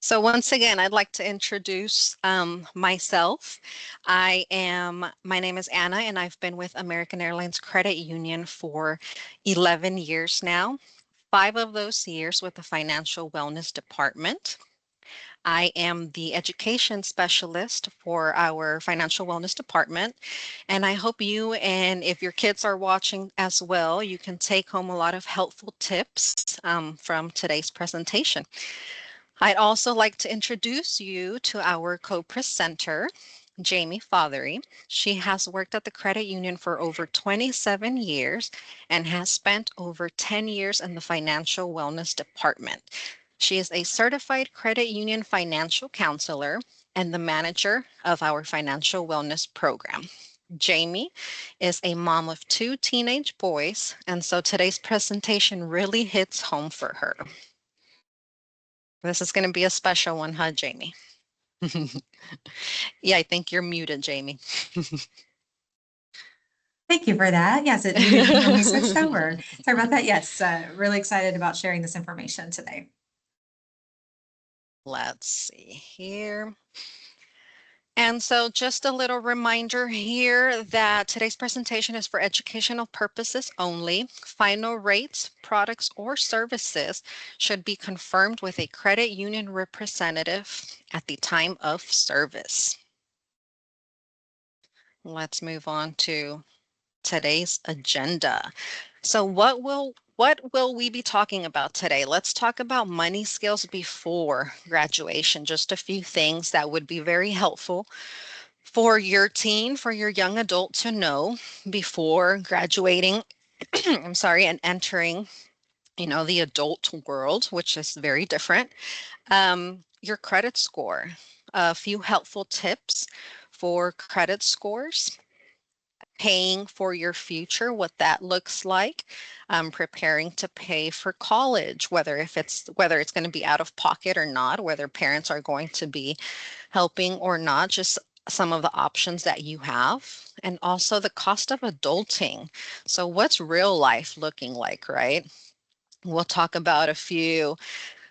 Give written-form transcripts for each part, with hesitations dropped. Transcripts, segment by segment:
So once again, I'd like to introduce myself. My name is Anna, and I've been with American Airlines Credit Union for 11 years now, 5 of those years with the Financial Wellness Department. I am the education specialist for our Financial Wellness Department, and I hope you and if your kids are watching as well, you can take home a lot of helpful tips from today's presentation. I'd also like to introduce you to our co-presenter, Jamie Fatheree. She has worked at the credit union for over 27 years and has spent over 10 years in the financial wellness department. She is a certified credit union financial counselor and the manager of our financial wellness program. Jamie is a mom of 2 teenage boys, and so today's presentation really hits home for her. This is going to be a special one, huh, Jamie? Yeah, I think you're muted, Jamie. Thank you for that. Yes, it muted me when we switched over. Sorry about that. Yes, really excited about sharing this information today. Let's see here. And so just a little reminder here that today's presentation is for educational purposes only. Final rates, products, or services should be confirmed with a credit union representative at the time of service. Let's move on to today's agenda. So what will we be talking about today? Let's talk about money skills before graduation. Just a few things that would be very helpful for your teen, for your young adult to know before graduating, I'm sorry, and entering, the adult world, which is very different. Your credit score, a few helpful tips for credit scores, paying for your future, what that looks like, preparing to pay for college, whether it's going to be out of pocket or not, whether parents are going to be helping or not, just some of the options that you have, and also the cost of adulting. So what's real life looking like, right? We'll talk about a few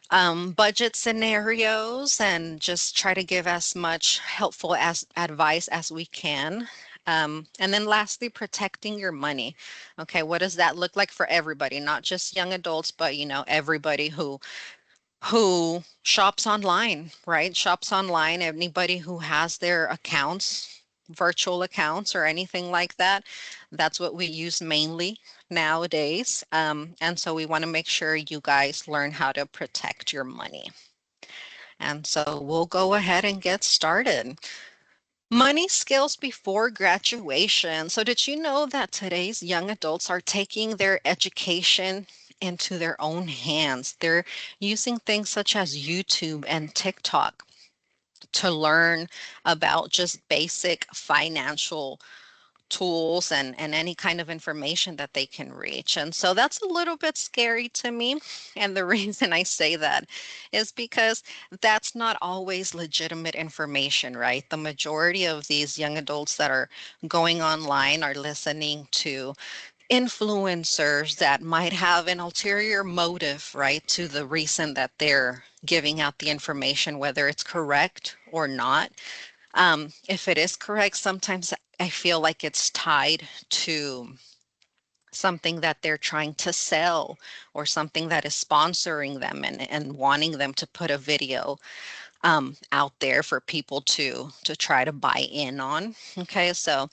budget scenarios and just try to give as much helpful as advice as we can. And then lastly, protecting your money. Okay, what does that look like for everybody, not just young adults, but everybody who shops online, right? Shops online, anybody who has their accounts, virtual accounts or anything like that. That's what we use mainly nowadays. And so we want to make sure you guys learn how to protect your money. And so we'll go ahead and get started. Money skills before graduation. So did you know that today's young adults are taking their education into their own hands? They're using things such as YouTube and TikTok to learn about just basic financial tools and any kind of information that they can reach. And so that's a little bit scary to me. And the reason I say that is because that's not always legitimate information, right? The majority of these young adults that are going online are listening to influencers that might have an ulterior motive, right, to the reason that they're giving out the information, whether it's correct or not. If it is correct, sometimes I feel like it's tied to something that they're trying to sell or something that is sponsoring them and wanting them to put a video out there for people to try to buy in on. Okay, so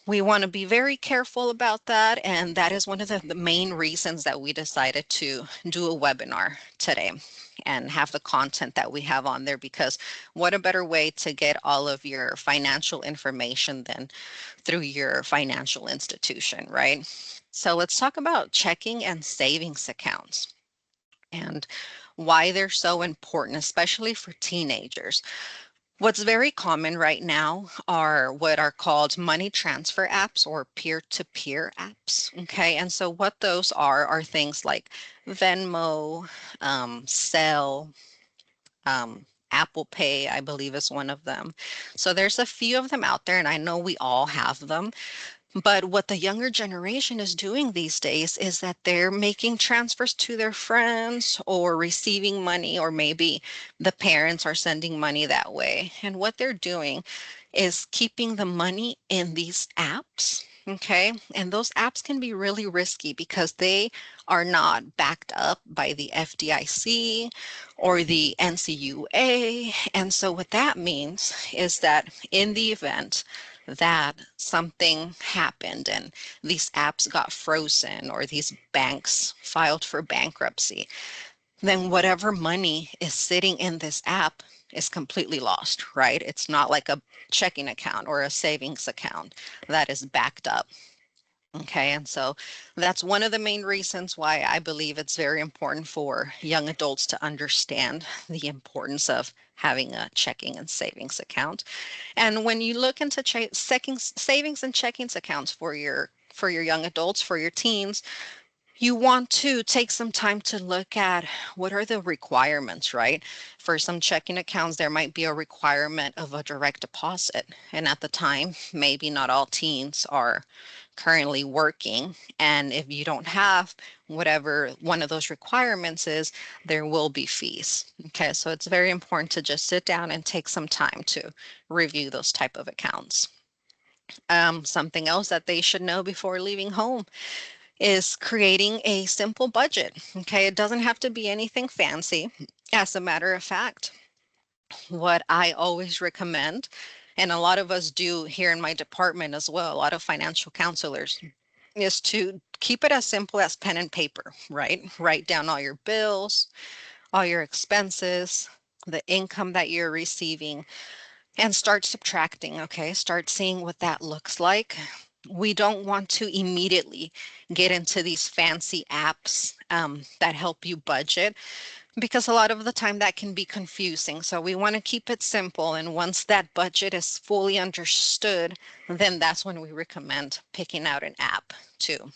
we want to be very careful about that. And that is one of the main reasons that we decided to do a webinar today and have the content that we have on there, because what a better way to get all of your financial information than through your financial institution, right? So let's talk about checking and savings accounts and why they're so important, especially for teenagers. What's very common right now are what are called money transfer apps or peer-to-peer apps. Okay, and so what those are things like Venmo, Zelle, Apple Pay, I believe is one of them. So there's a few of them out there, and I know we all have them. But what the younger generation is doing these days is that they're making transfers to their friends or receiving money, or maybe the parents are sending money that way. And what they're doing is keeping the money in these apps. Okay. And those apps can be really risky because they are not backed up by the FDIC or the NCUA. And so, what that means is that in the event that something happened and these apps got frozen or these banks filed for bankruptcy, then whatever money is sitting in this app is completely lost, right? It's not like a checking account or a savings account that is backed up. Okay, and so that's one of the main reasons why I believe it's very important for young adults to understand the importance of having a checking and savings account. And when you look into savings and checkings accounts for your young adults, for your teens, you want to take some time to look at what are the requirements, right? For some checking accounts, there might be a requirement of a direct deposit. And at the time, maybe not all teens are currently working. And if you don't have whatever one of those requirements is, there will be fees. Okay, so it's very important to just sit down and take some time to review those type of accounts. Something else that they should know before leaving home is creating a simple budget. Okay, it doesn't have to be anything fancy. As a matter of fact, what I always recommend, and a lot of us do here in my department as well, a lot of financial counselors, is to keep it as simple as pen and paper, right? Write down all your bills, all your expenses, the income that you're receiving, and start subtracting. Okay, start seeing what that looks like. We don't want to immediately get into these fancy apps that help you budget, because a lot of the time that can be confusing. So we want to keep it simple. And once that budget is fully understood, then that's when we recommend picking out an app to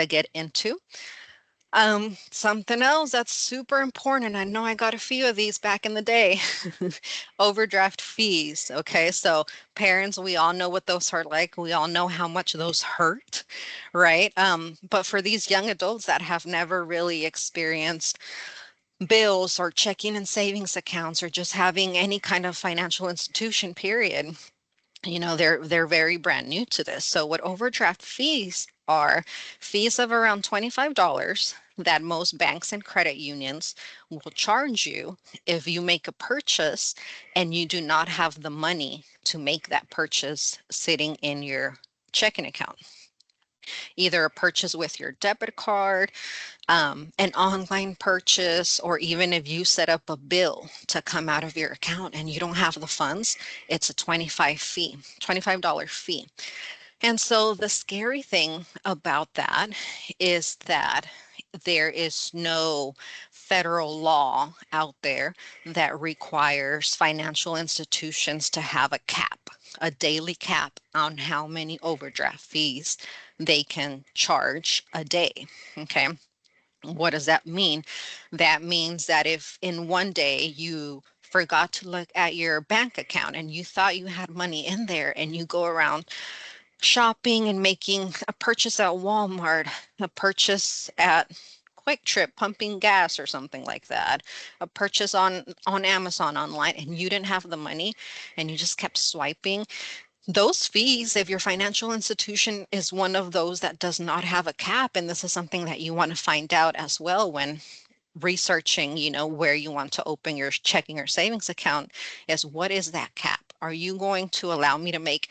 get into. Something else that's super important. I know I got a few of these back in the day. Overdraft fees. Okay, so parents, we all know what those are like. We all know how much those hurt, right? But for these young adults that have never really experienced bills or checking and savings accounts or just having any kind of financial institution, period, they're very brand new to this. So what overdraft fees are, fees of around $25 that most banks and credit unions will charge you if you make a purchase and you do not have the money to make that purchase sitting in your checking account. Either a purchase with your debit card, an online purchase, or even if you set up a bill to come out of your account and you don't have the funds, it's a $25 fee. And so the scary thing about that is that there is no federal law out there that requires financial institutions to have a cap, a daily cap on how many overdraft fees they can charge a day. Okay. What does that mean? That means that if in one day you forgot to look at your bank account and you thought you had money in there and you go around shopping and making a purchase at Walmart, a purchase at Quick Trip pumping gas or something like that, a purchase on Amazon online, and you didn't have the money and you just kept swiping, those fees, if your financial institution is one of those that does not have a cap, and this is something that you want to find out as well when researching, where you want to open your checking or savings account, is what is that cap? Are you going to allow me to make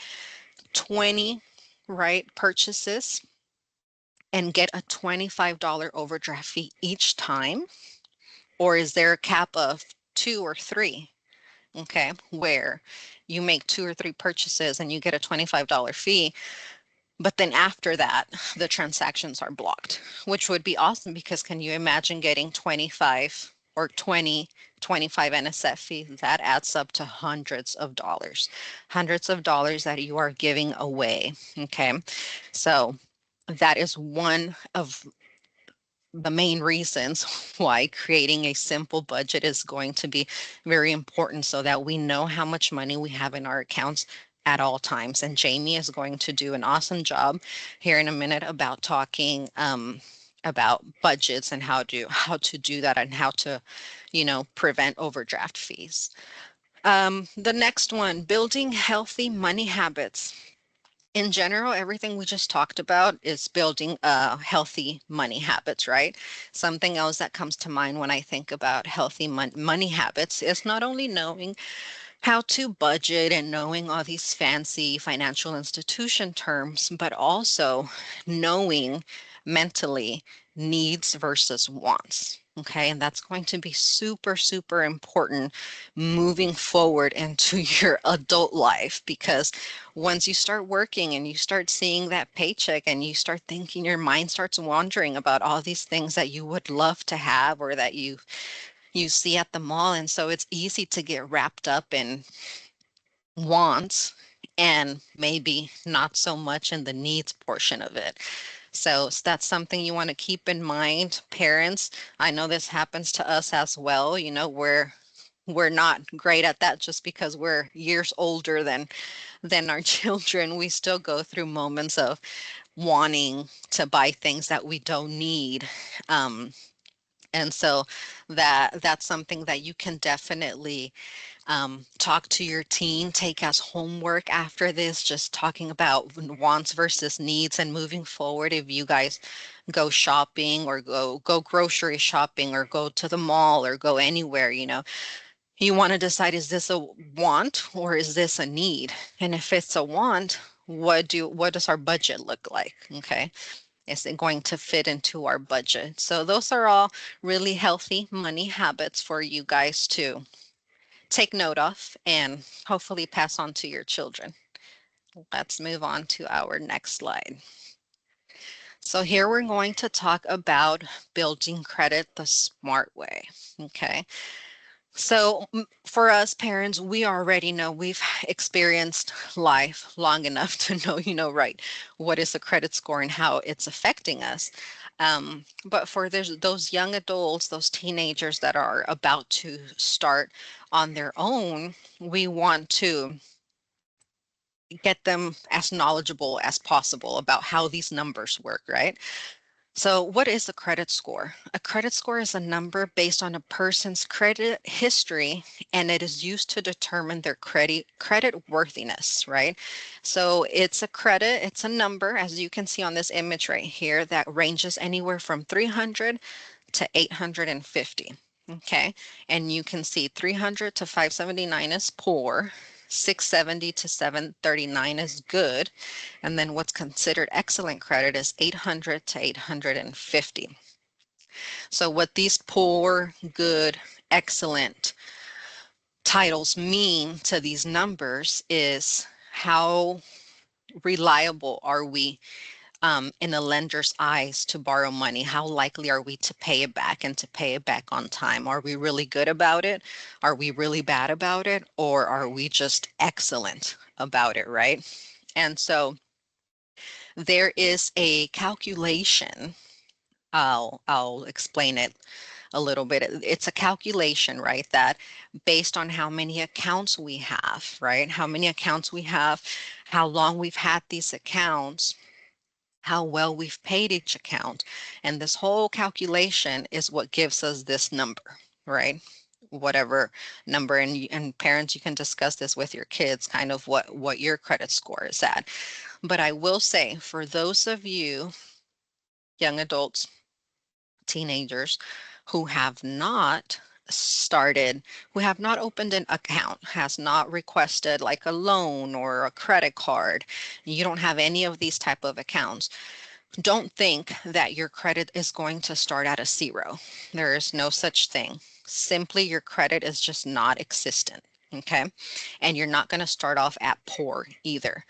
20, right, purchases and get a $25 overdraft fee each time? Or is there a cap of two or three? Okay, where you make two or three purchases and you get a $25 fee, but then after that, the transactions are blocked, which would be awesome because can you imagine getting 25 or 20, 25 NSF fee? That adds up to hundreds of dollars that you are giving away. Okay, so that is one of the main reasons why creating a simple budget is going to be very important so that we know how much money we have in our accounts at all times. And Jamie is going to do an awesome job here in a minute about talking about budgets and how to do that and how to, prevent overdraft fees. The next one, building healthy money habits. In general, everything we just talked about is building healthy money habits, right? Something else that comes to mind when I think about healthy money habits is not only knowing how to budget and knowing all these fancy financial institution terms, but also knowing mentally needs versus wants. Okay, and that's going to be super, super important moving forward into your adult life because once you start working and you start seeing that paycheck and you start thinking, your mind starts wandering about all these things that you would love to have or that you see at the mall. And so it's easy to get wrapped up in wants and maybe not so much in the needs portion of it. So that's something you want to keep in mind, parents. I know this happens to us as well. We're not great at that just because we're years older than our children. We still go through moments of wanting to buy things that we don't need. Um, and so that's something that you can definitely talk to your teen, take as homework after this, just talking about wants versus needs and moving forward. If you guys go shopping or go grocery shopping or go to the mall or go anywhere, you want to decide, is this a want or is this a need? And if it's a want, what does our budget look like? Okay. Is it going to fit into our budget? So those are all really healthy money habits for you guys to take note of and hopefully pass on to your children. Let's move on to our next slide. So here we're going to talk about building credit the smart way. Okay. So for us parents, we already know we've experienced life long enough to know, right, what is a credit score and how it's affecting us. But for those young adults, those teenagers that are about to start on their own, we want to get them as knowledgeable as possible about how these numbers work, right? So, what is a credit score? A credit score is a number based on a person's credit history, and it is used to determine their credit worthiness, right? So, it's a number, as you can see on this image right here, that ranges anywhere from 300 to 850. Okay, and you can see 300 to 579 is poor, 670 to 739 is good, and then what's considered excellent credit is 800 to 850. So what these poor, good, excellent titles mean to these numbers is how reliable are we in a lender's eyes to borrow money? How likely are we to pay it back and to pay it back on time? Are we really good about it? Are we really bad about it? Or are we just excellent about it, right? And so there is a calculation. I'll explain it a little bit. It's a calculation, right? That based on how many accounts we have, right? How many accounts we have, how long we've had these accounts, how well we've paid each account. And this whole calculation is what gives us this number, right? Whatever number, and parents, you can discuss this with your kids, kind of what your credit score is at. But I will say, for those of you young adults, teenagers who have not started, who have not opened an account, has not requested like a loan or a credit card, you don't have any of these type of accounts, don't think that your credit is going to start at a zero. There is no such thing. Simply, your credit is just not existent. Okay. And you're not going to start off at poor either.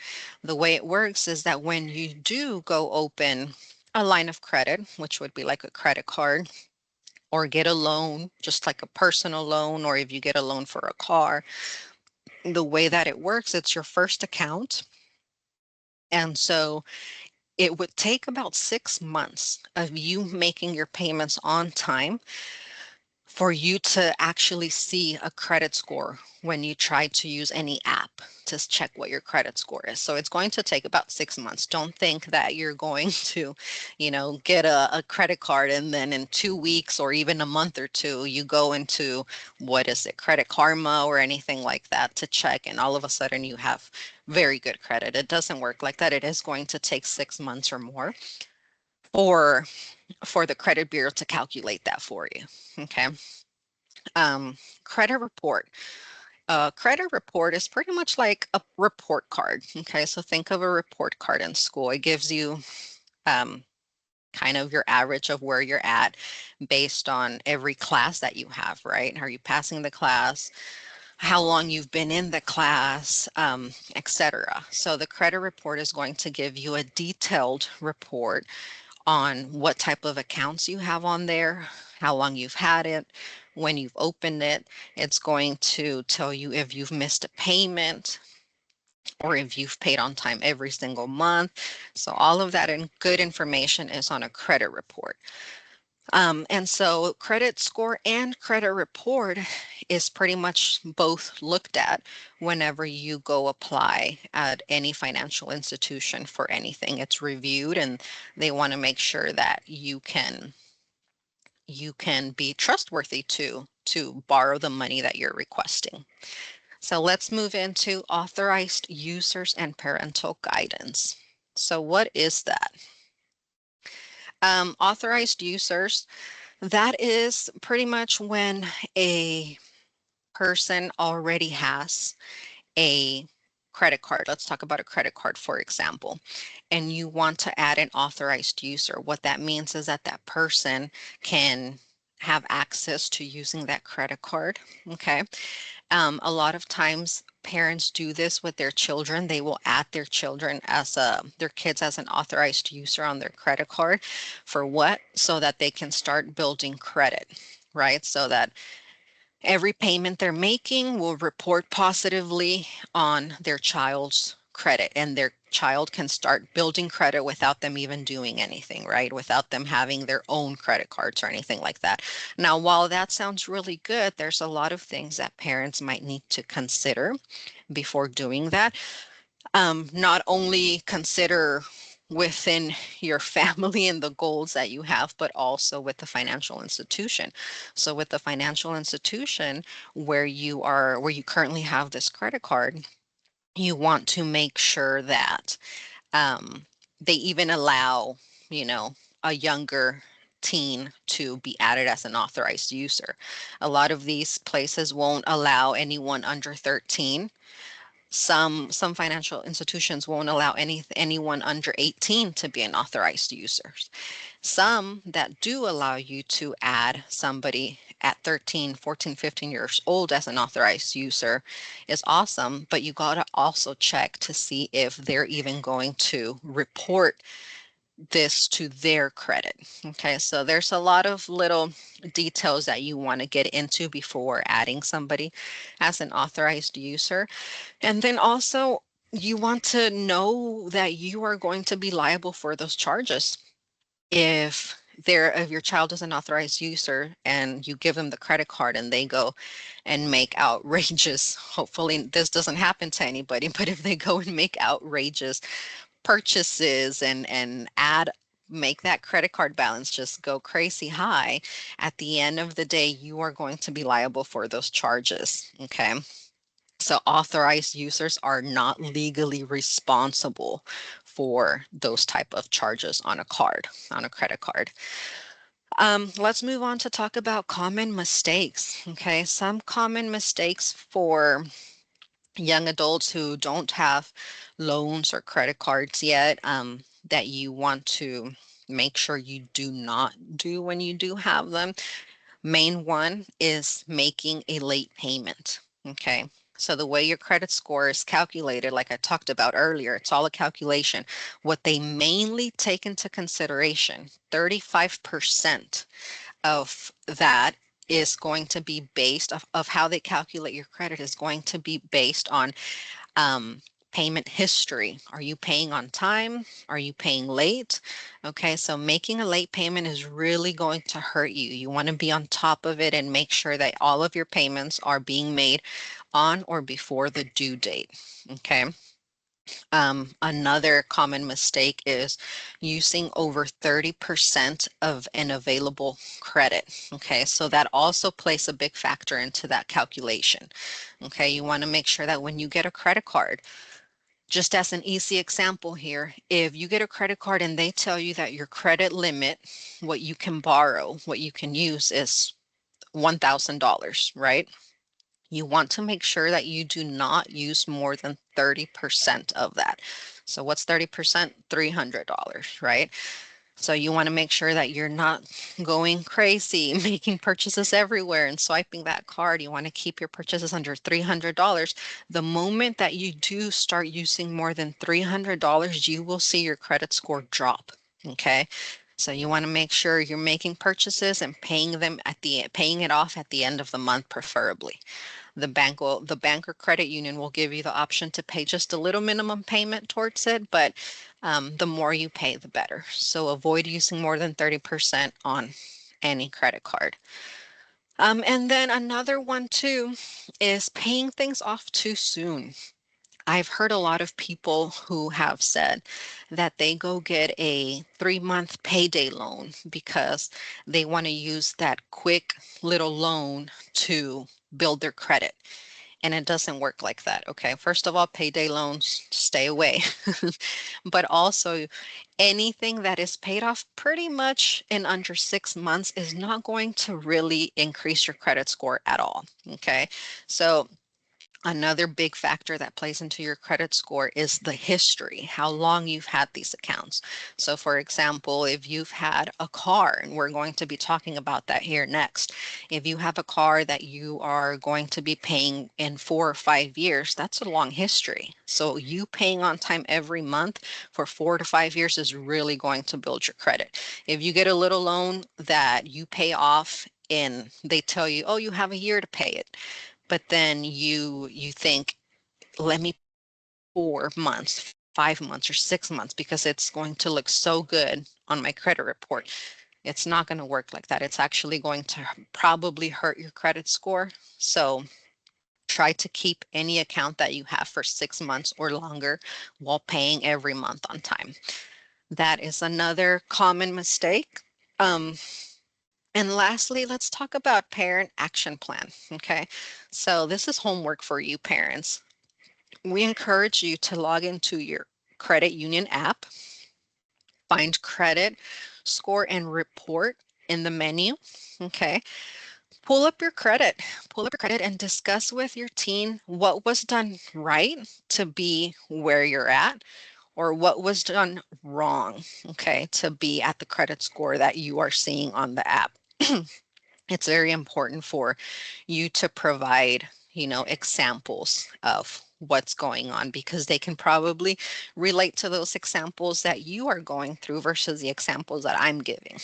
The way it works is that when you do go open a line of credit, which would be like a credit card, or get a loan, just like a personal loan, or if you get a loan for a car, the way that it works, it's your first account. And so it would take about 6 months of you making your payments on time for you to actually see a credit score when you try to use any app to check what your credit score is. So it's going to take about 6 months. Don't think that you're going to, get a credit card and then in 2 weeks or even a month or two, you go into what is it, Credit Karma or anything like that to check, and all of a sudden you have very good credit. It doesn't work like that. It is going to take 6 months or more for for the credit bureau to calculate that for you. Okay. Credit report. A credit report is pretty much like a report card. Okay, so think of a report card in school. It gives you um, kind of your average of where you're at based on every class that you have, right? Are you passing the class? How long you've been in the class, etc. So the credit report is going to give you a detailed report on what type of accounts you have on there, how long you've had it, when you've opened it. It's going to tell you if you've missed a payment or if you've paid on time every single month. So all of that and good information is on a credit report. And so credit score and credit report is pretty much both looked at whenever you go apply at any financial institution for anything. It's reviewed and they want to make sure that you can be trustworthy to borrow the money that you're requesting. So let's move into authorized users and parental guidance. So what is that? Authorized users, that is pretty much when a person already has a credit card. Let's talk about a credit card, for example, and you want to add an authorized user. What that means is that that person can have access to using that credit card. Okay. A lot of times parents do this with their children. They will add their kids as an authorized user on their credit card. For what? So that they can start building credit, right? So that every payment they're making will report positively on their child's credit, and their child can start building credit without them even doing anything, right? Without them having their own credit cards or anything like that. Now, while that sounds really good, there's a lot of things that parents might need to consider before doing that. Not only consider within your family and the goals that you have, but also with the financial institution. So with the financial institution where you currently have this credit card, you want to make sure that um, they even allow, you know, a younger teen to be added as an authorized user. A lot of these places won't allow anyone under 13. Some financial institutions won't allow anyone under 18 to be an authorized user. Some that do allow you to add somebody at 13, 14, 15 years old as an authorized user is awesome, but you got to also check to see if they're even going to report this to their credit. Okay, so there's a lot of little details that you want to get into before adding somebody as an authorized user. And then also, you want to know that you are going to be liable for those charges. If your child is an authorized user and you give them the credit card and they go and make outrageous, hopefully this doesn't happen to anybody, but if they go and make outrageous purchases and add make that credit card balance just go crazy high, at the end of the day, you are going to be liable for those charges. Okay. So authorized users are not legally responsible for those type of charges on a card, on a credit card. Let's move on to talk about common mistakes. Okay, some common mistakes for young adults who don't have loans or credit cards yet, that you want to make sure you do not do when you do have them. Main one is making a late payment. Okay. So the way your credit score is calculated, like I talked about earlier, it's all a calculation. What they mainly take into consideration, 35% of that is going to be based of how they calculate your credit is going to be based on um, Payment history. Are you paying on time? Are you paying late? Okay, so making a late payment is really going to hurt you. You want to be on top of it and make sure that all of your payments are being made on or before the due date. Okay. Another common mistake is using over 30% of an available credit. Okay, so that also plays a big factor into that calculation. Okay, you want to make sure that when you get a credit card, just as an easy example here, if you get a credit card and they tell you that your credit limit, what you can borrow, what you can use is $1,000, right? You want to make sure that you do not use more than 30% of that. So what's 30%? $300, right? So you want to make sure that you're not going crazy, making purchases everywhere and swiping that card. You want to keep your purchases under $300. The moment that you do start using more than $300, you will see your credit score drop. Okay. So you want to make sure you're making purchases and paying it off at the end of the month, preferably. The bank or credit union will give you the option to pay just a little minimum payment towards it, but the more you pay, the better. So avoid using more than 30% on any credit card. And then another one too is paying things off too soon. I've heard a lot of people who have said that they go get a 3-month payday loan because they want to use that quick little loan to build their credit. And it doesn't work like that. Okay. First of all, payday loans, stay away. But also, anything that is paid off pretty much in under 6 months is not going to really increase your credit score at all. Okay. So, another big factor that plays into your credit score is the history, how long you've had these accounts. So, for example, if you've had a car, and we're going to be talking about that here next, if you have a car that you are going to be paying in 4 or 5 years, that's a long history. So, you paying on time every month for 4 to 5 years is really going to build your credit. If you get a little loan that you pay off and they tell you, oh, you have a year to pay it, but then you think, let me 4 months, 5 months, or 6 months because it's going to look so good on my credit report. It's not going to work like that. It's actually going to probably hurt your credit score. So try to keep any account that you have for 6 months or longer while paying every month on time. That is another common mistake. Um, and lastly, let's talk about parent action plan. Okay. So this is homework for you parents. We encourage you to log into your credit union app, find credit, score, and report in the menu. Okay. Pull up your credit and discuss with your teen what was done right to be where you're at or what was done wrong, okay, to be at the credit score that you are seeing on the app. It's very important for you to provide, examples of what's going on because they can probably relate to those examples that you are going through versus the examples that I'm giving.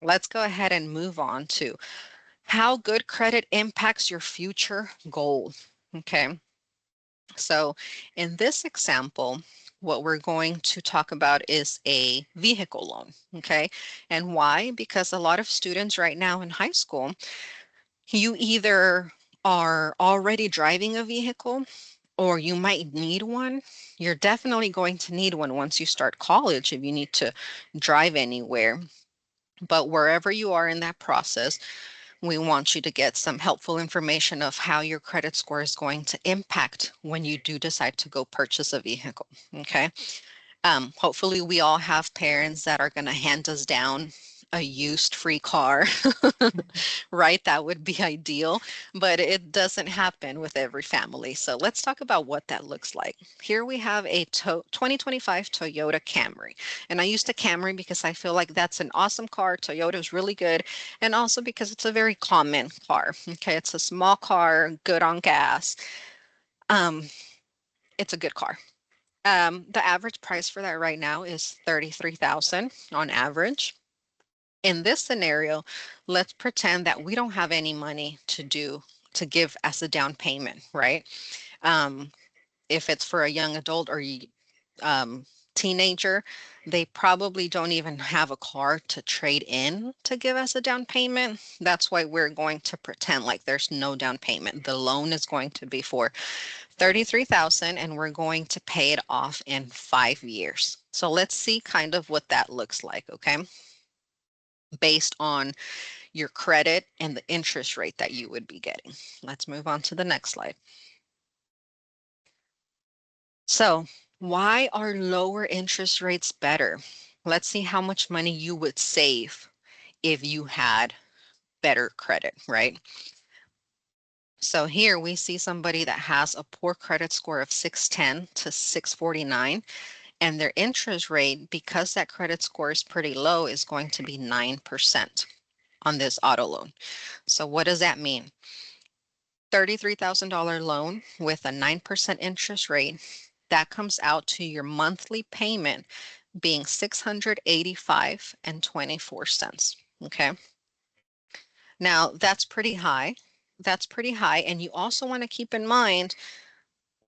Let's go ahead and move on to how good credit impacts your future goals. Okay. So in this example, what we're going to talk about is a vehicle loan. Okay. And why? Because a lot of students right now in high school, you either are already driving a vehicle or you might need one. You're definitely going to need one once you start college if you need to drive anywhere. But wherever you are in that process, we want you to get some helpful information of how your credit score is going to impact when you do decide to go purchase a vehicle. Okay. Hopefully, we all have parents that are going to hand us down a used free car, right? That would be ideal, but it doesn't happen with every family. So let's talk about what that looks like. Here we have a 2025 Toyota Camry. And I used a Camry because I feel like that's an awesome car. Toyota is really good. And also because it's a very common car. Okay. It's a small car, good on gas. Um, it's a good car. The average price for that right now is 33,000 on average. In this scenario, let's pretend that we don't have any money to do to give as a down payment, right? Um, if it's for a young adult or um, teenager, they probably don't even have a car to trade in to give us a down payment. That's why we're going to pretend like there's no down payment. The loan is going to be for 33,000 and we're going to pay it off in 5 years. So let's see kind of what that looks like, okay? Based on your credit and the interest rate that you would be getting. Let's move on to the next slide. So, why are lower interest rates better? Let's see how much money you would save if you had better credit, right? So here we see somebody that has a poor credit score of 610 to 649, and their interest rate, because that credit score is pretty low, is going to be 9% on this auto loan. So what does that mean? $33,000 loan with a 9% interest rate, that comes out to your monthly payment being 685 and 24 cents. Okay. Now that's pretty high. That's pretty high. And you also want to keep in mind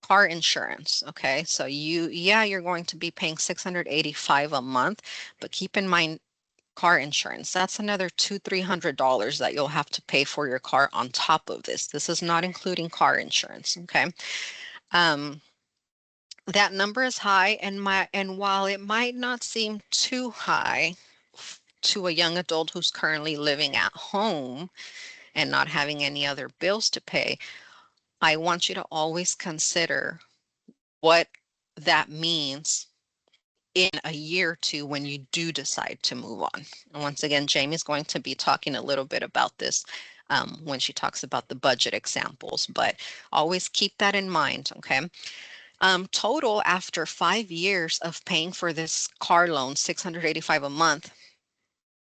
car insurance. Okay. So you're going to be paying 685 a month, but keep in mind car insurance. That's another $200-300 that you'll have to pay for your car on top of this. This is not including car insurance. Okay. Um, that number is high, and while it might not seem too high to a young adult who's currently living at home and not having any other bills to pay, I want you to always consider what that means in a year or two when you do decide to move on. And once again, Jamie's going to be talking a little bit about this when she talks about the budget examples, but always keep that in mind, okay? Total after 5 years of paying for this car loan, 685 a month,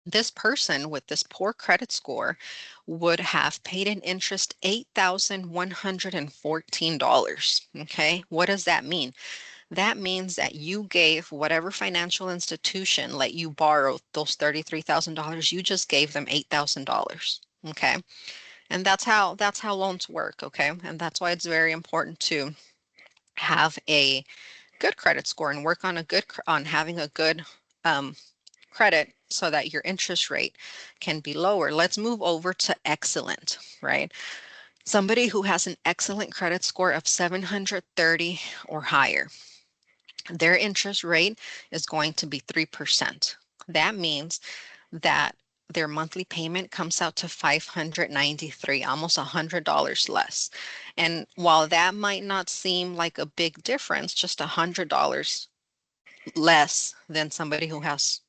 this person with this poor credit score would have paid in interest $8,114. Okay, what does that mean? That means that you gave whatever financial institution let you borrow those $33,000, you just gave them $8,000. Okay, and that's how loans work. Okay, and that's why it's very important to have a good credit score and work on on having a good um, credit so that your interest rate can be lower. Let's move over to excellent, right? Somebody who has an excellent credit score of 730 or higher, their interest rate is going to be 3%. That means that their monthly payment comes out to 593, almost $100 less. And while that might not seem like a big difference, just $100 less than somebody who has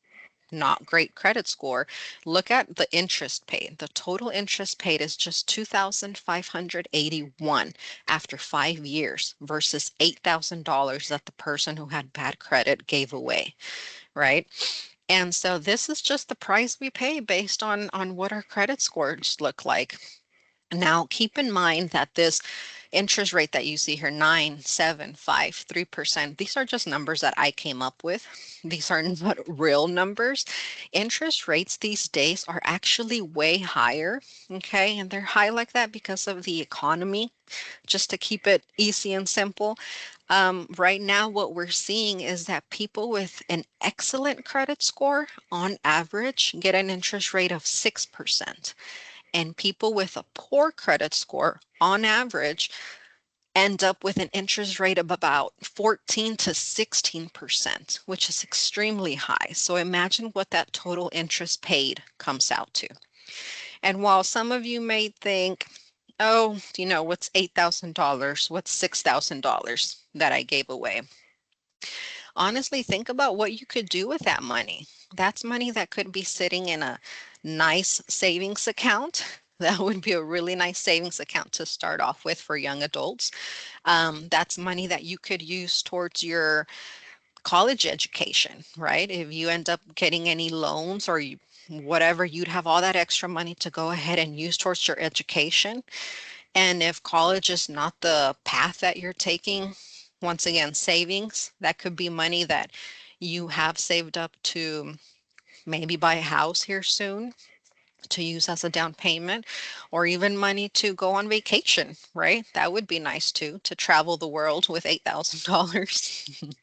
not great credit score, look at the interest paid. The total interest paid is just 2,581 after 5 years versus $8,000 that the person who had bad credit gave away, right? And so this is just the price we pay based on what our credit scores look like. Now, keep in mind that this interest rate that you see here, 9, 7, 5, 3%, these are just numbers that I came up with. These are not real numbers. Interest rates these days are actually way higher, okay? And they're high like that because of the economy, just to keep it easy and simple. Right now, what we're seeing is that people with an excellent credit score, on average, get an interest rate of 6%. And people with a poor credit score, on average, end up with an interest rate of about 14 to 16%, which is extremely high. So imagine what that total interest paid comes out to. And while some of you may think, oh, what's $8,000? What's $6,000 that I gave away? Honestly, think about what you could do with that money. That's money that could be sitting in a nice savings account. That would be a really nice savings account to start off with for young adults. That's money that you could use towards your college education, right? If you end up getting any loans or whatever, you'd have all that extra money to go ahead and use towards your education. And if college is not the path that you're taking, once again, savings, that could be money that you have saved up to maybe buy a house here soon. to use as a down payment, or even money to go on vacation, right? That would be nice too, to travel the world with $8,000.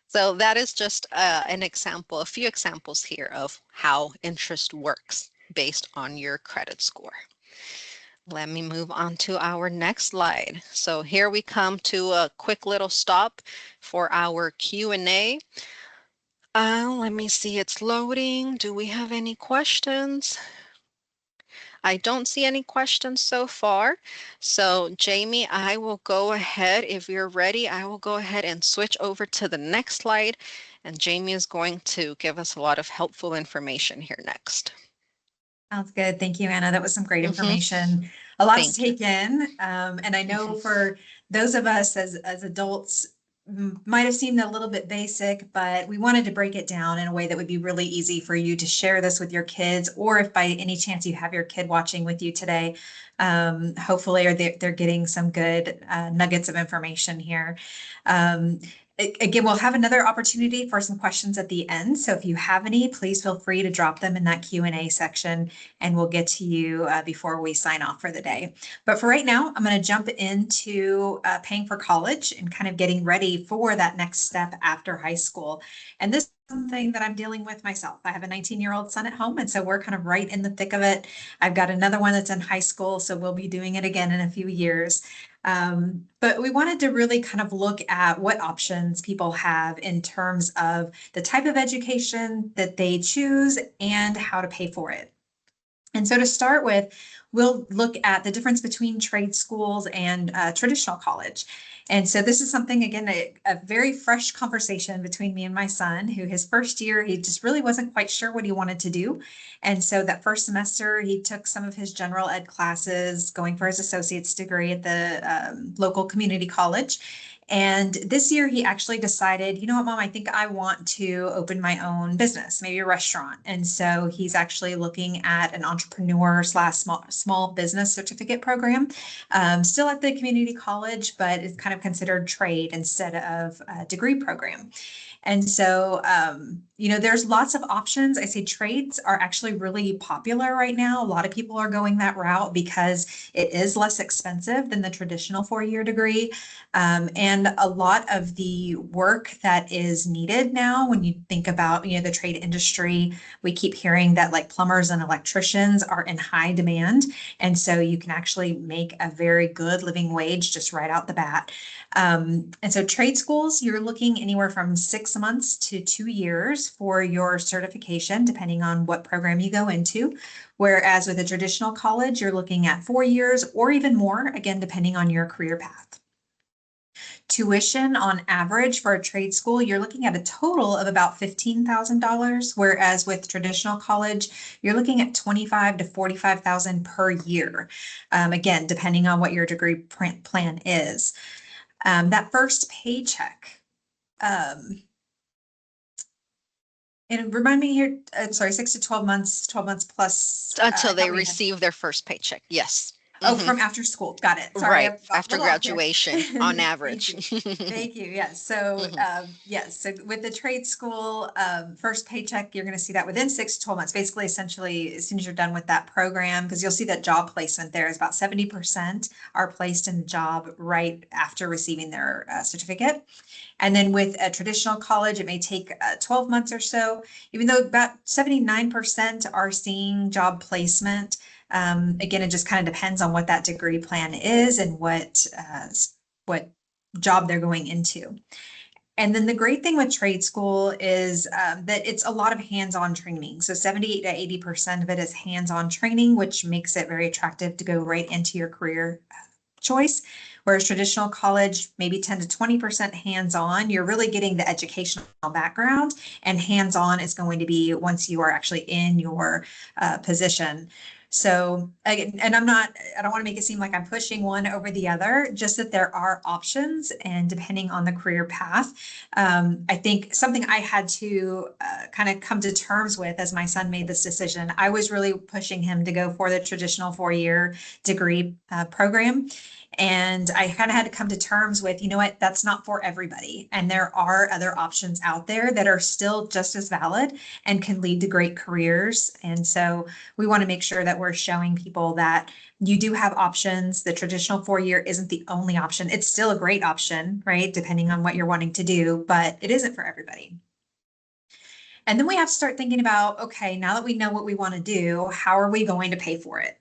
So that is just an example, a few examples here of how interest works based on your credit score. Let me move on to our next slide. So here we come to a quick little stop for our Q&A. Let me see, it's loading. Do we have any questions? I don't see any questions so far. So Jamie, I will go ahead. If you're ready, I will go ahead and switch over to the next slide. And Jamie is going to give us a lot of helpful information here next. Sounds good. Thank you, Anna. That was some great Hmm. information. A lot to Thank you. take in. And I know for those of us as adults, might have seemed a little bit basic, but we wanted to break it down in a way that would be really easy for you to share this with your kids, or if by any chance you have your kid watching with you today, hopefully, or they're getting some good nuggets of information here. Again, we'll have another opportunity for some questions at the end. So if you have any, please feel free to drop them in that Q&A section, and we'll get to you before we sign off for the day. But for right now, I'm going to jump into paying for college and kind of getting ready for that next step after high school. And this is something that I'm dealing with myself. I have a 19-year-old son at home, and so we're kind of right in the thick of it. I've got another one that's in high school, so we'll be doing it again in a few years. But we wanted to really kind of look at what options people have in terms of the type of education that they choose and how to pay for it. And so to start with, we'll look at the difference between trade schools and traditional college. And so this is something, again, a very fresh conversation between me and my son, who his first year, he just really wasn't quite sure what he wanted to do. And so that first semester, he took some of his general ed classes, going for his associate's degree at the local community college. And this year he actually decided, you know what, Mom, I think I want to open my own business, maybe a restaurant. And so he's actually looking at an entrepreneur slash small business certificate program, still at the community college, but it's kind of considered trade instead of a degree program. And so, there's lots of options. I say trades are actually really popular right now. A lot of people are going that route because it is less expensive than the traditional 4-year degree. And a lot of the work that is needed now, when you think about, the trade industry, we keep hearing that like plumbers and electricians are in high demand. And so you can actually make a very good living wage just right out the bat. And so trade schools, you're looking anywhere from 6 months to 2 years for your certification, depending on what program you go into. Whereas with a traditional college, you're looking at 4 years or even more, again, depending on your career path. Tuition on average for a trade school, you're looking at a total of about $15,000, whereas with traditional college, you're looking at $25,000 to $45,000 per year. Again, depending on what your degree plan is. That first paycheck, and remind me here, I'm sorry, 6 to 12 months, 12 months plus. I Until they thought we had. receive their first paycheck. Yes. Oh, Hmm. from after school. Got it. Sorry, Right. I'm a After little off here. graduation, on Thank average. you. Thank you. Yes. So, Hmm. yes. So with the trade school, first paycheck, you're going to see that within 6 to 12 months. Basically, essentially, as soon as you're done with that program, because you'll see that job placement there is about 70% are placed in the job right after receiving their certificate. And then with a traditional college, it may take 12 months or so, even though about 79% are seeing job placement. Again, it just kind of depends on what that degree plan is and what job they're going into. And then the great thing with trade school is that it's a lot of hands-on training. So 70 to 80% of it is hands-on training, which makes it very attractive to go right into your career choice. Whereas traditional college, maybe 10 to 20% hands-on, you're really getting the educational background, and hands-on is going to be once you are actually in your position. So, and I don't want to make it seem like I'm pushing one over the other, just that there are options, and depending on the career path, I think something I had to kind of come to terms with as my son made this decision. I was really pushing him to go for the traditional 4-year degree program. And I kind of had to come to terms with, you know what, that's not for everybody. And there are other options out there that are still just as valid and can lead to great careers. And so we want to make sure that we're showing people that you do have options. The traditional 4 year isn't the only option. It's still a great option, right? Depending on what you're wanting to do, but it isn't for everybody. And then we have to start thinking about, okay, now that we know what we want to do, how are we going to pay for it?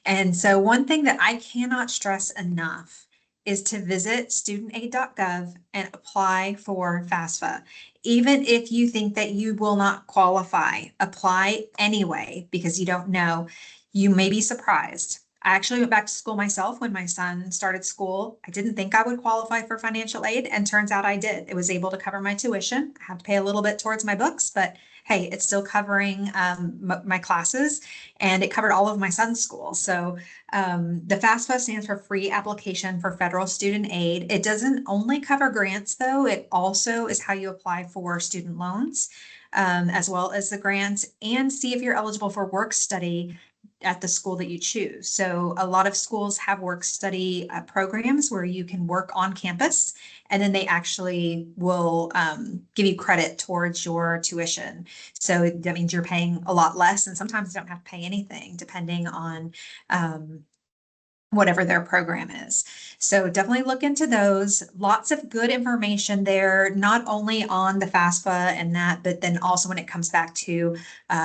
And so one thing that I cannot stress enough is to visit studentaid.gov and apply for FAFSA. Even if you think that you will not qualify, apply anyway because you don't know. You may be surprised. I actually went back to school myself when my son started school. I didn't think I would qualify for financial aid, and turns out I did. It was able to cover my tuition. I had to pay a little bit towards my books, but hey, it's still covering my classes, and it covered all of my son's school. So the FAFSA stands for Free Application for Federal Student Aid. It doesn't only cover grants, though. It also is how you apply for student loans, as well as the grants, and see if you're eligible for work study at the school that you choose. So a lot of schools have work study programs where you can work on campus, and then they actually will give you credit towards your tuition. So that means you're paying a lot less, and sometimes you don't have to pay anything depending on whatever their program is. So definitely look into those. Lots of good information there, not only on the FAFSA and that, but then also when it comes back to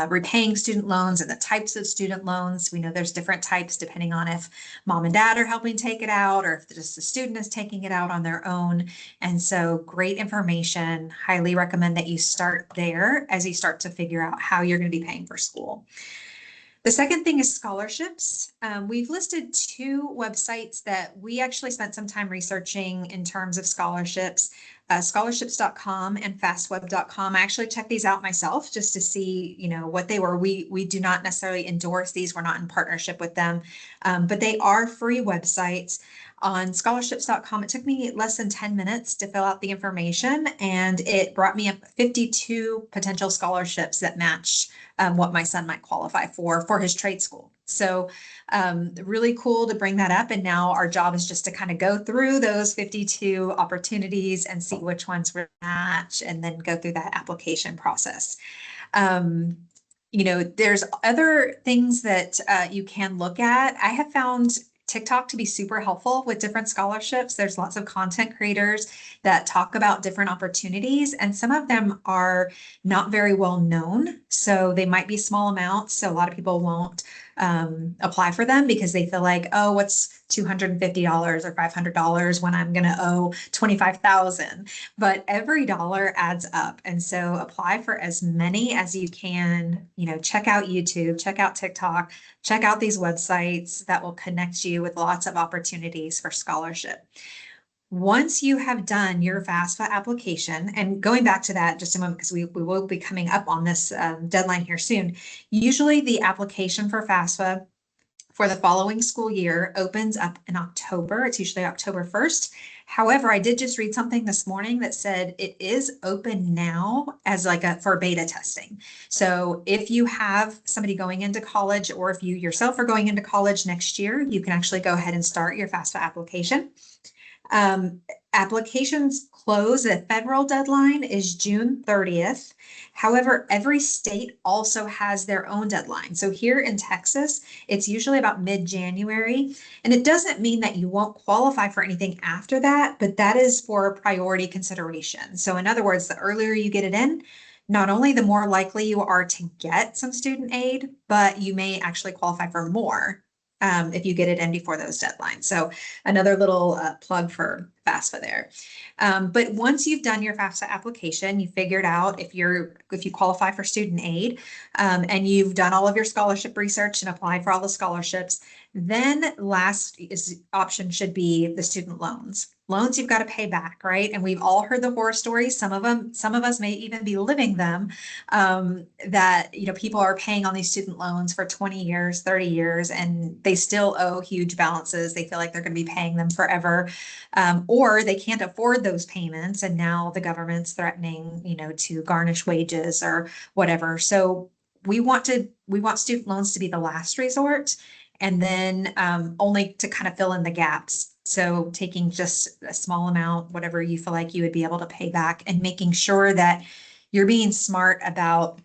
repaying student loans and the types of student loans. We know there's different types depending on if mom and dad are helping take it out or if just the student is taking it out on their own. And so great information. Highly recommend that you start there as you start to figure out how you're going to be paying for school. The second thing is scholarships. We've listed two websites that we actually spent some time researching in terms of scholarships, scholarships.com and fastweb.com. I actually checked these out myself just to see, what they were. We do not necessarily endorse these. We're not in partnership with them, but they are free websites. On scholarships.com, it took me less than 10 minutes to fill out the information, and it brought me up 52 potential scholarships that matched what my son might qualify for his trade school. So really cool to bring that up. And now our job is just to kind of go through those 52 opportunities and see which ones we match and then go through that application process. There's other things that you can look at. I have found TikTok to be super helpful with different scholarships. There's lots of content creators that talk about different opportunities, and some of them are not very well known. So they might be small amounts. So a lot of people won't apply for them because they feel like, oh, what's $250 or $500 when I'm going to owe 25,000. But every dollar adds up. And so apply for as many as you can. Check out YouTube, check out TikTok, check out these websites that will connect you with lots of opportunities for scholarship. Once you have done your FAFSA application, and going back to that just a moment, because we will be coming up on this deadline here soon. Usually the application for FAFSA for the following school year opens up in October. It's usually October 1st. However, I did just read something this morning that said it is open now as for beta testing. So if you have somebody going into college, or if you yourself are going into college next year, you can actually go ahead and start your FAFSA application. Applications close, the federal deadline is June 30th. However, every state also has their own deadline. So here in Texas, it's usually about mid-January, and it doesn't mean that you won't qualify for anything after that, but that is for priority consideration. So in other words, the earlier you get it in, not only the more likely you are to get some student aid, but you may actually qualify for more if you get it in before those deadlines. So another little plug for FAFSA there. But once you've done your FAFSA application, you figured out if you qualify for student aid, and you've done all of your scholarship research and applied for all the scholarships, then last option should be the student loans. Loans you've got to pay back, right? And we've all heard the horror stories. Some of us may even be living them, that, people are paying on these student loans for 20 years, 30 years, and they still owe huge balances. They feel like they're going to be paying them forever, or they can't afford those payments. And now the government's threatening, to garnish wages or whatever. So we want student loans to be the last resort, and then only to kind of fill in the gaps. So taking just a small amount, whatever you feel like you would be able to pay back, and making sure that you're being smart about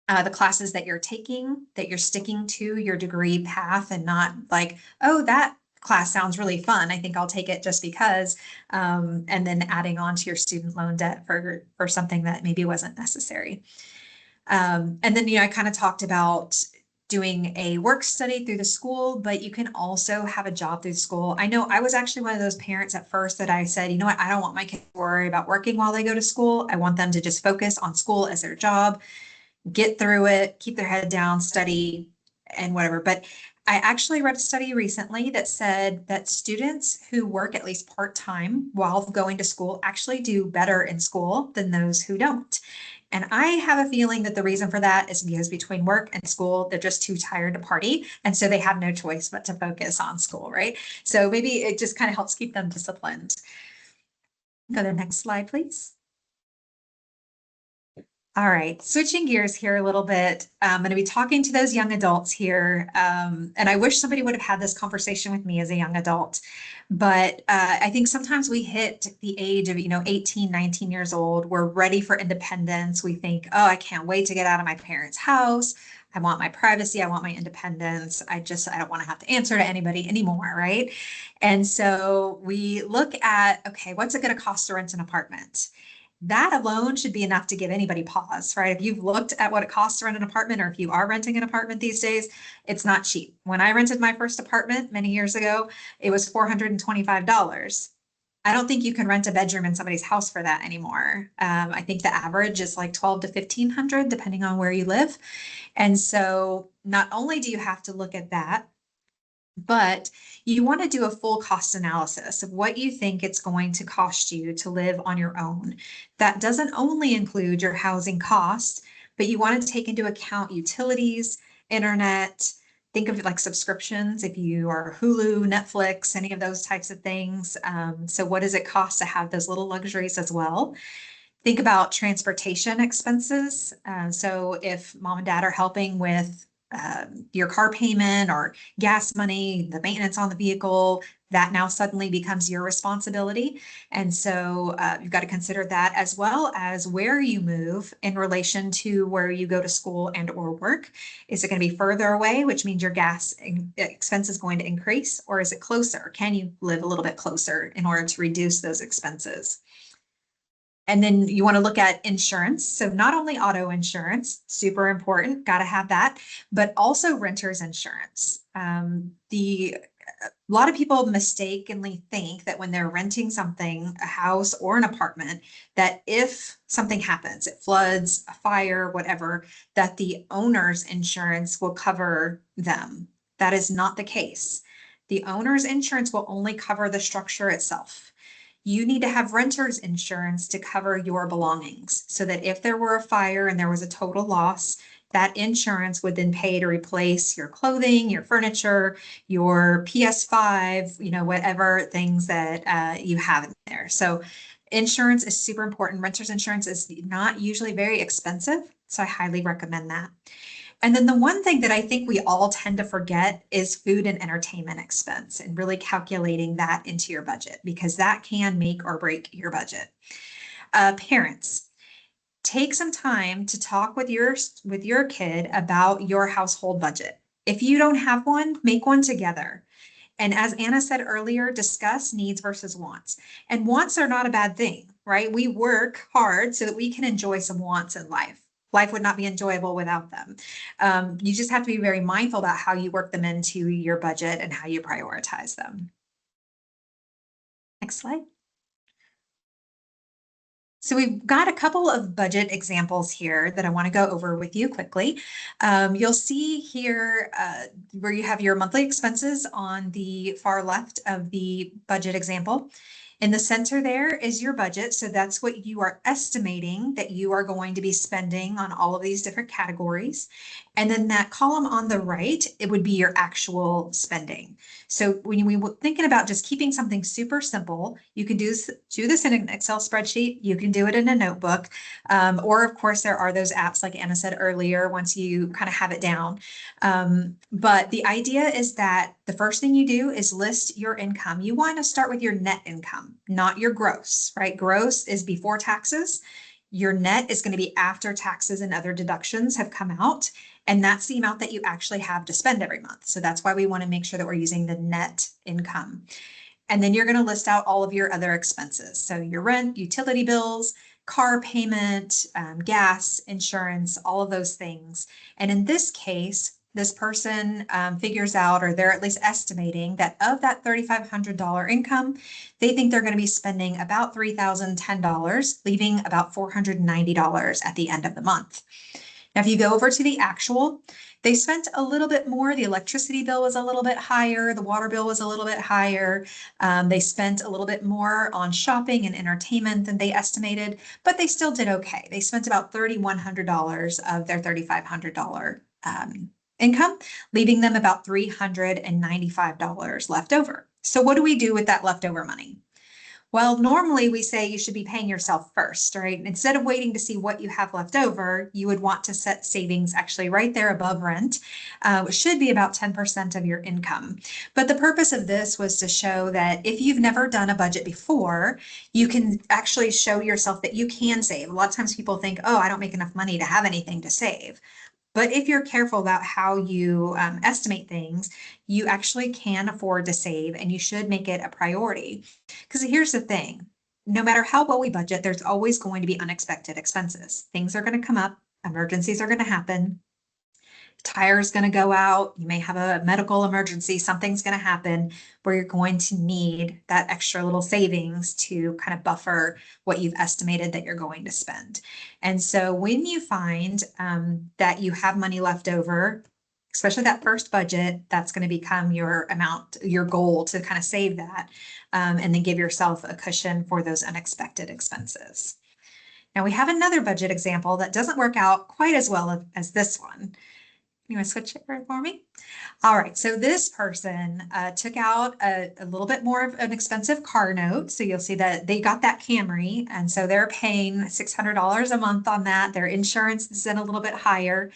the classes that you're taking, that you're sticking to your degree path and not like, oh, that class sounds really fun. I think I'll take it just because. And then adding on to your student loan debt for something that maybe wasn't necessary. And then, I kind of talked about doing a work study through the school, but you can also have a job through school. I know I was actually one of those parents at first that I said, you know what, I don't want my kids to worry about working while they go to school. I want them to just focus on school as their job, get through it, keep their head down, study, and whatever. But I actually read a study recently that said that students who work at least part-time while going to school actually do better in school than those who don't. And I have a feeling that the reason for that is because between work and school, they're just too tired to party. And so they have no choice but to focus on school, right? So maybe it just kind of helps keep them disciplined. Go to the next slide, please. All right, switching gears here a little bit. I'm going to be talking to those young adults here. And I wish somebody would have had this conversation with me as a young adult. But I think sometimes we hit the age of, 18, 19 years old. We're ready for independence. We think, oh, I can't wait to get out of my parents' house. I want my privacy. I want my independence. I don't want to have to answer to anybody anymore, right? And so we look at, okay, what's it going to cost to rent an apartment? That alone should be enough to give anybody pause, right? If you've looked at what it costs to rent an apartment, or if you are renting an apartment these days, it's not cheap. When I rented my first apartment many years ago, it was $425. I don't think you can rent a bedroom in somebody's house for that anymore. I think the average is like 12 to 1500, depending on where you live. And so not only do you have to look at that, but you want to do a full cost analysis of what you think it's going to cost you to live on your own. That doesn't only include your housing costs, but you want to take into account utilities, internet, think of it like subscriptions, if you are Hulu, Netflix, any of those types of things. So what does it cost to have those little luxuries as well? Think about transportation expenses. So if mom and dad are helping with your car payment or gas money, the maintenance on the vehicle, that now suddenly becomes your responsibility. And so you've got to consider that, as well as where you move in relation to where you go to school and or work. Is it going to be further away, which means your gas expense is going to increase, or is it closer? Can you live a little bit closer in order to reduce those expenses? And then you want to look at insurance. So not only auto insurance, super important, got to have that, but also renter's insurance. A lot of people mistakenly think that when they're renting something, a house or an apartment, that if something happens, it floods, a fire, whatever, that the owner's insurance will cover them. That is not the case. The owner's insurance will only cover the structure itself. You need to have renter's insurance to cover your belongings, so that if there were a fire and there was a total loss, that insurance would then pay to replace your clothing, your furniture, your PS5, whatever things that you have in there. So insurance is super important. Renter's insurance is not usually very expensive, so I highly recommend that. And then the one thing that I think we all tend to forget is food and entertainment expense, and really calculating that into your budget, because that can make or break your budget. Parents, take some time to talk with your kid about your household budget. If you don't have one, make one together. And as Anna said earlier, discuss needs versus wants. And wants are not a bad thing, right? We work hard so that we can enjoy some wants in life. Life would not be enjoyable without them. You just have to be very mindful about how you work them into your budget and how you prioritize them. Next slide. So we've got a couple of budget examples here that I want to go over with you quickly. You'll see here where you have your monthly expenses on the far left of the budget example. In the center there is your budget. So that's what you are estimating that you are going to be spending on all of these different categories. And then that column on the right, it would be your actual spending. So when we were thinking about just keeping something super simple, you can do this in an Excel spreadsheet. You can do it in a notebook. Or of course, there are those apps like Anna said earlier, once you kind of have it down. But the idea is that the first thing you do is list your income. You want to start with your net income, not your gross, right? Gross is before taxes. Your net is going to be after taxes and other deductions have come out. And that's the amount that you actually have to spend every month. So that's why we want to make sure that we're using the net income. And then you're going to list out all of your other expenses. So your rent, utility bills, car payment, gas, insurance, all of those things. And in this case, this person figures out, or they're at least estimating that of that $3,500 income, they think they're going to be spending about $3,010, leaving about $490 at the end of the month. Now, if you go over to the actual, they spent a little bit more. The electricity bill was a little bit higher. The water bill was a little bit higher. They spent a little bit more on shopping and entertainment than they estimated, but they still did okay. They spent about $3,100 of their $3,500 income, leaving them about $395 left over. So what do we do with that leftover money? Well, normally we say you should be paying yourself first, right? Instead of waiting to see what you have left over, you would want to set savings actually right there above rent, which should be about 10% of your income. But the purpose of this was to show that if you've never done a budget before, you can actually show yourself that you can save. A lot of times people think, oh, I don't make enough money to have anything to save. But if you're careful about how you estimate things, you actually can afford to save and you should make it a priority. Because here's the thing, no matter how well we budget, there's always going to be unexpected expenses. Things are going to come up, emergencies are going to happen. Tire's going to go out, you may have a medical emergency, something's going to happen where you're going to need that extra little savings to kind of buffer what you've estimated that you're going to spend. And so when you find that you have money left over, especially that first budget, that's going to become your amount, your goal to kind of save that, and then give yourself a cushion for those unexpected expenses. Now we have another budget example that doesn't work out quite as well as this one. You want to switch it for me? All right, so this person took out a little bit more of an expensive car note. So you'll see that they got that Camry, and so they're paying $600 a month on that. Their insurance is in a little bit higher,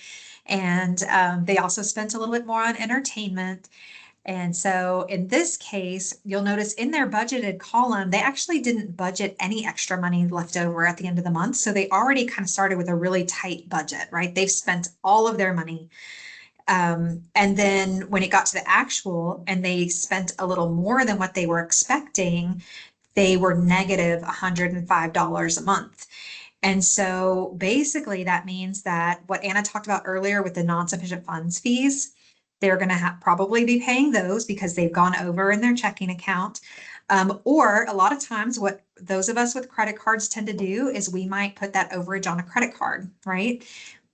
and they also spent a little bit more on entertainment. And so in this case, you'll notice in their budgeted column, they actually didn't budget any extra money left over at the end of the month. So they already kind of started with a really tight budget, right? They've spent all of their money. And then when it got to the actual and they spent a little more than what they were expecting, they were negative $105 a month. And so basically that means that what Anna talked about earlier with the non-sufficient funds fees, they're going to probably be paying those because they've gone over in their checking account. Or a lot of times what those of us with credit cards tend to do is we might put that overage on a credit card, right?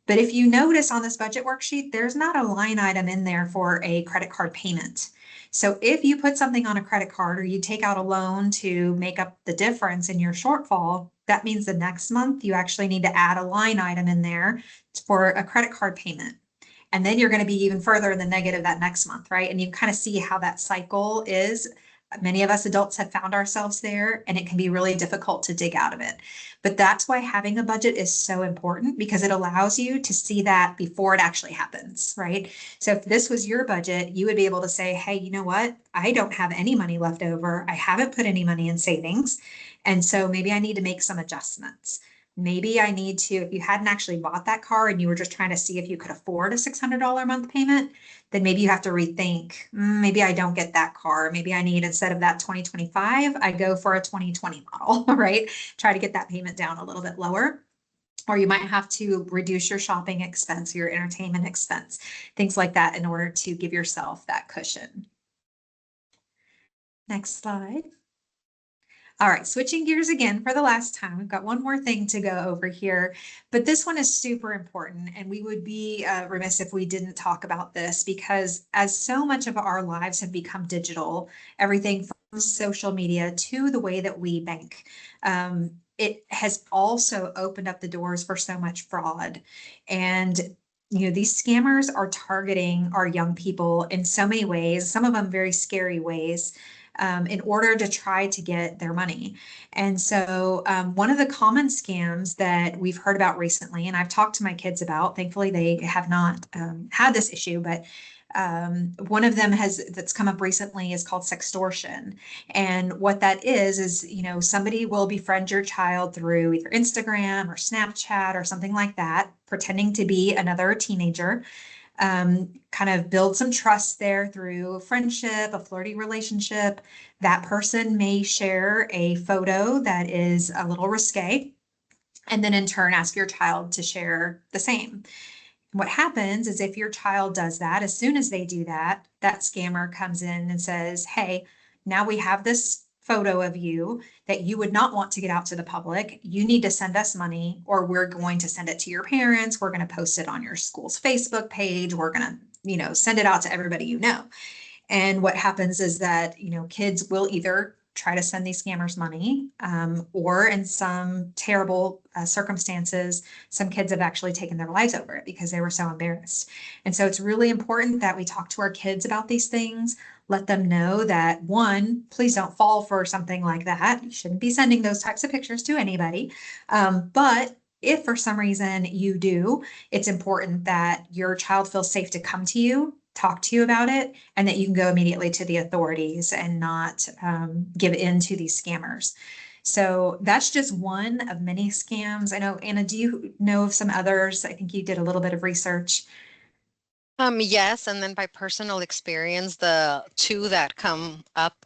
But if you notice on this budget worksheet, there's not a line item in there for a credit card payment. So if you put something on a credit card or you take out a loan to make up the difference in your shortfall, that means the next month you actually need to add a line item in there for a credit card payment. And then you're going to be even further in the negative that next month, right? And you kind of see how that cycle is. Many of us adults have found ourselves there, and it can be really difficult to dig out of it. But that's why having a budget is so important, because it allows you to see that before it actually happens, right? So if this was your budget, you would be able to say, hey, you know what? I don't have any money left over. I haven't put any money in savings. And so maybe I need to make some adjustments. Maybe I need to, if you hadn't actually bought that car and you were just trying to see if you could afford a $600 a month payment, then maybe you have to rethink, maybe I don't get that car. Maybe I need, instead of that 2025, I go for a 2020 model, right? Try to get that payment down a little bit lower. Or you might have to reduce your shopping expense, your entertainment expense, things like that in order to give yourself that cushion. Next slide. All right, switching gears again for the last time. We've got one more thing to go over here, but this one is super important, and we would be remiss if we didn't talk about this, because as so much of our lives have become digital, everything from social media to the way that we bank, it has also opened up the doors for so much fraud. And these scammers are targeting our young people in so many ways, some of them very scary ways, in order to try to get their money. And so one of the common scams that we've heard about recently, and I've talked to my kids about, thankfully they have not had this issue, but One of them that's come up recently is called sextortion. And what that is, somebody will befriend your child through either Instagram or Snapchat or something like that, pretending to be another teenager. Kind of build some trust there through friendship, a flirty relationship. That person may share a photo that is a little risque, and then in turn ask your child to share the same. What happens is if your child does that, as soon as they do that, that scammer comes in and says, hey, now we have this photo of you that you would not want to get out to the public. You need to send us money, or we're going to send it to your parents. We're going to post it on your school's Facebook page. We're going to, send it out to everybody you know. And what happens is that, kids will either try to send these scammers money, or in some terrible circumstances, some kids have actually taken their lives over it because they were so embarrassed. And so it's really important that we talk to our kids about these things, let them know that, one, please don't fall for something like that. You shouldn't be sending those types of pictures to anybody. But if for some reason you do, it's important that your child feels safe to come to you, talk to you about it, and that you can go immediately to the authorities and not give in to these scammers. So that's just one of many scams. I know, Anna, do you know of some others? I think you did a little bit of research. Yes, and then by personal experience, the two that come up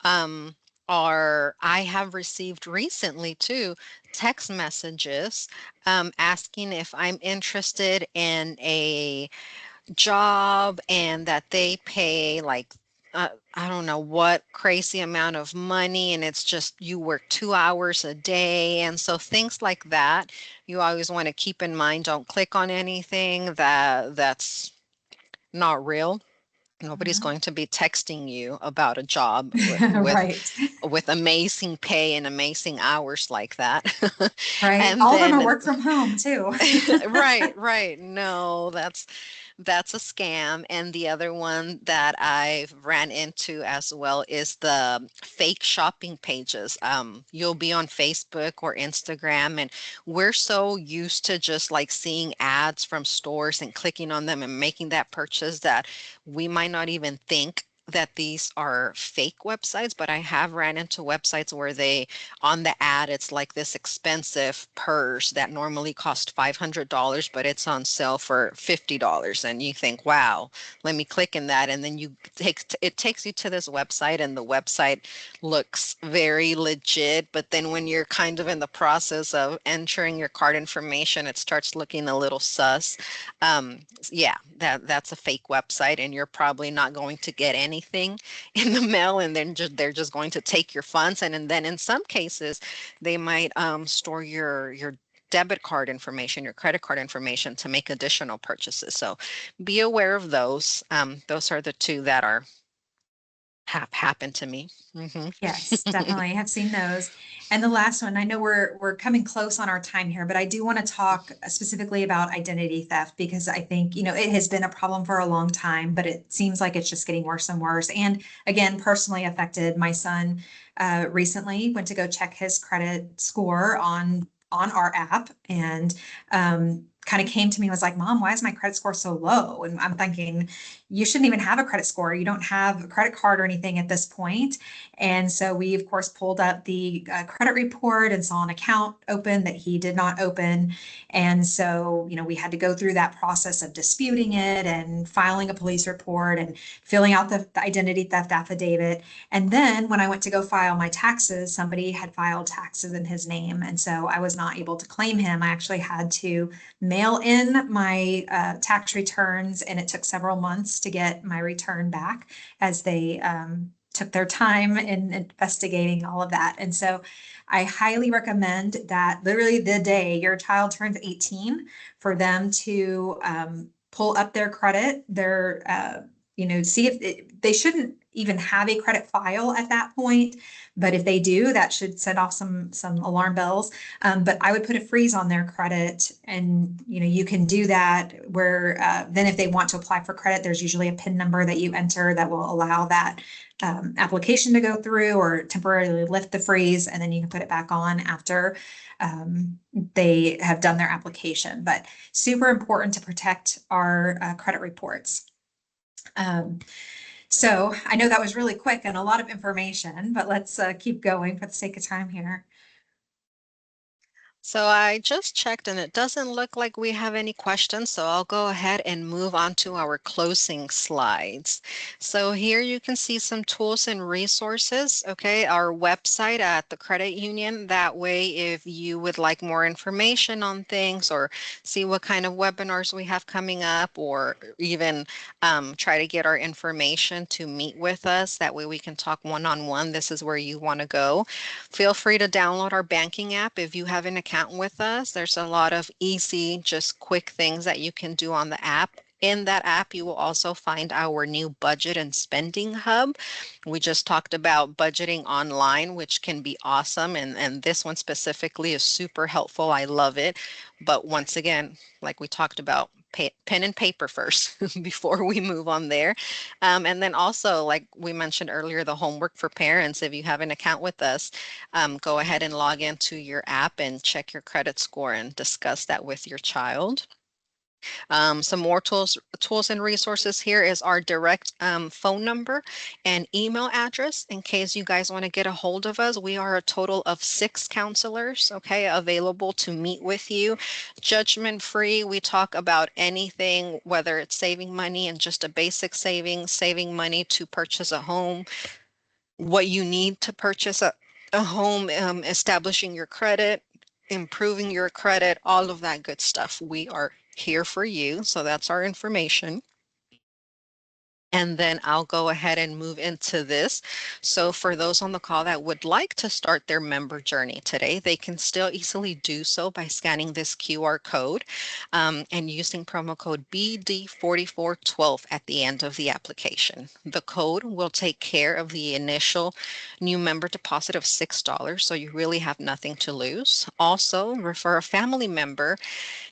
um, are I have received recently too text messages asking if I'm interested in a job and that they pay like I don't know what crazy amount of money, and it's just you work 2 hours a day. And so things like that, you always want to keep in mind. Don't click on anything that's not real. Nobody's Mhm. going to be texting you about a job with Right, amazing pay and amazing hours like that. right. And All of them are then work from home too. right, right. No, that's a scam. And the other one that I've ran into as well is the fake shopping pages. You'll be on Facebook or Instagram, and we're so used to just like seeing ads from stores and clicking on them and making that purchase that we might not even think that these are fake websites. But I have ran into websites where they on the ad, it's like this expensive purse that normally costs $500, but it's on sale for $50. And you think, wow, let me click in that. And then it takes you to this website, and the website looks very legit. But then when you're kind of in the process of entering your card information, it starts looking a little sus. Um, yeah, that's a fake website, and you're probably not going to get anything in the mail, and then they're just going to take your funds. And then in some cases they might store your debit card information, your credit card information to make additional purchases. So be aware of those. Those are the two that are have happened to me. Yes, definitely. I have seen those. And the last one, I know we're coming close on our time here, but I do want to talk specifically about identity theft because I think, it has been a problem for a long time, but it seems like it's just getting worse and worse. And again, personally affected. My son recently went to go check his credit score on our app, and kind of came to me and was like, Mom, why is my credit score so low? And I'm thinking, you shouldn't even have a credit score. You don't have a credit card or anything at this point. And so we, of course, pulled up the credit report and saw an account open that he did not open. And so, we had to go through that process of disputing it and filing a police report and filling out the identity theft affidavit. And then when I went to go file my taxes, somebody had filed taxes in his name. And so I was not able to claim him. I actually had to mail in my tax returns, and it took several months to get my return back as they took their time in investigating all of that. And so I highly recommend that literally the day your child turns 18 for them to pull up their credit, see if they shouldn't even have a credit file at that point. But if they do, that should set off some alarm bells. But I would put a freeze on their credit, and you can do that where then if they want to apply for credit, there's usually a PIN number that you enter that will allow that application to go through or temporarily lift the freeze, and then you can put it back on after they have done their application. But super important to protect our credit reports. Um, so I know that was really quick and a lot of information, but let's keep going for the sake of time here. So I just checked and it doesn't look like we have any questions, so I'll go ahead and move on to our closing slides. So here you can see some tools and resources, okay? Our website at the credit union. That way, if you would like more information on things or see what kind of webinars we have coming up or even try to get our information to meet with us, that way we can talk one-on-one, this is where you want to go. Feel free to download our banking app if you have an account with us. There's a lot of easy, just quick things that you can do on the app. In that app, you will also find our new budget and spending hub. We just talked about budgeting online, which can be awesome. And this one specifically is super helpful. I love it. But once again, like we talked about, pen and paper first before we move on there. And then also, like we mentioned earlier, the homework for parents, if you have an account with us, go ahead and log into your app and check your credit score and discuss that with your child. Some more tools and resources here is our direct phone number and email address in case you guys want to get a hold of us. We are a total of 6 counselors, okay, available to meet with you. Judgment free. We talk about anything, whether it's saving money and just a basic saving money to purchase a home, what you need to purchase a home, establishing your credit, improving your credit, all of that good stuff. We are here for you. So that's our information. And then I'll go ahead and move into this. So for those on the call that would like to start their member journey today, they can still easily do so by scanning this QR code and using promo code BD4412 at the end of the application. The code will take care of the initial new member deposit of $6, so you really have nothing to lose. Also, refer a family member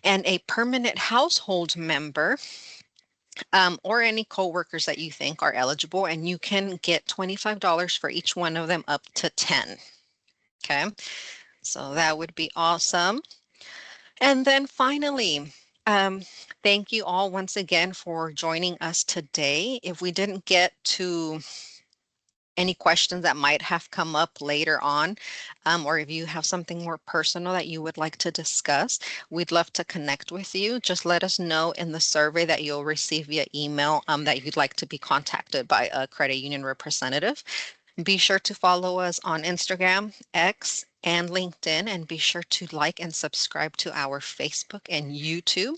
and a permanent household member or any coworkers that you think are eligible, and you can get $25 for each one of them up to 10. Okay, so that would be awesome. And then finally, um, thank you all once again for joining us today. If we didn't get to any questions that might have come up later on, or if you have something more personal that you would like to discuss, we'd love to connect with you. Just let us know in the survey that you'll receive via email that you'd like to be contacted by a credit union representative. Be sure to follow us on Instagram, X, and LinkedIn, and be sure to like and subscribe to our Facebook and YouTube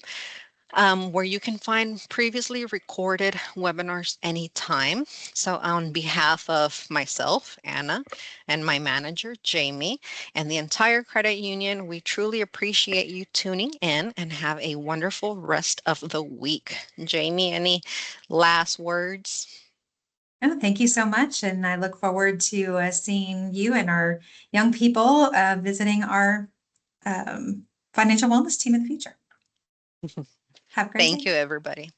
where you can find previously recorded webinars anytime. So on behalf of myself, Anna, and my manager, Jamie, and the entire credit union, we truly appreciate you tuning in and have a wonderful rest of the week. Jamie, any last words? Oh, thank you so much. And I look forward to seeing you and our young people visiting our um, financial wellness team in the future. Have a great Thank day. you, everybody.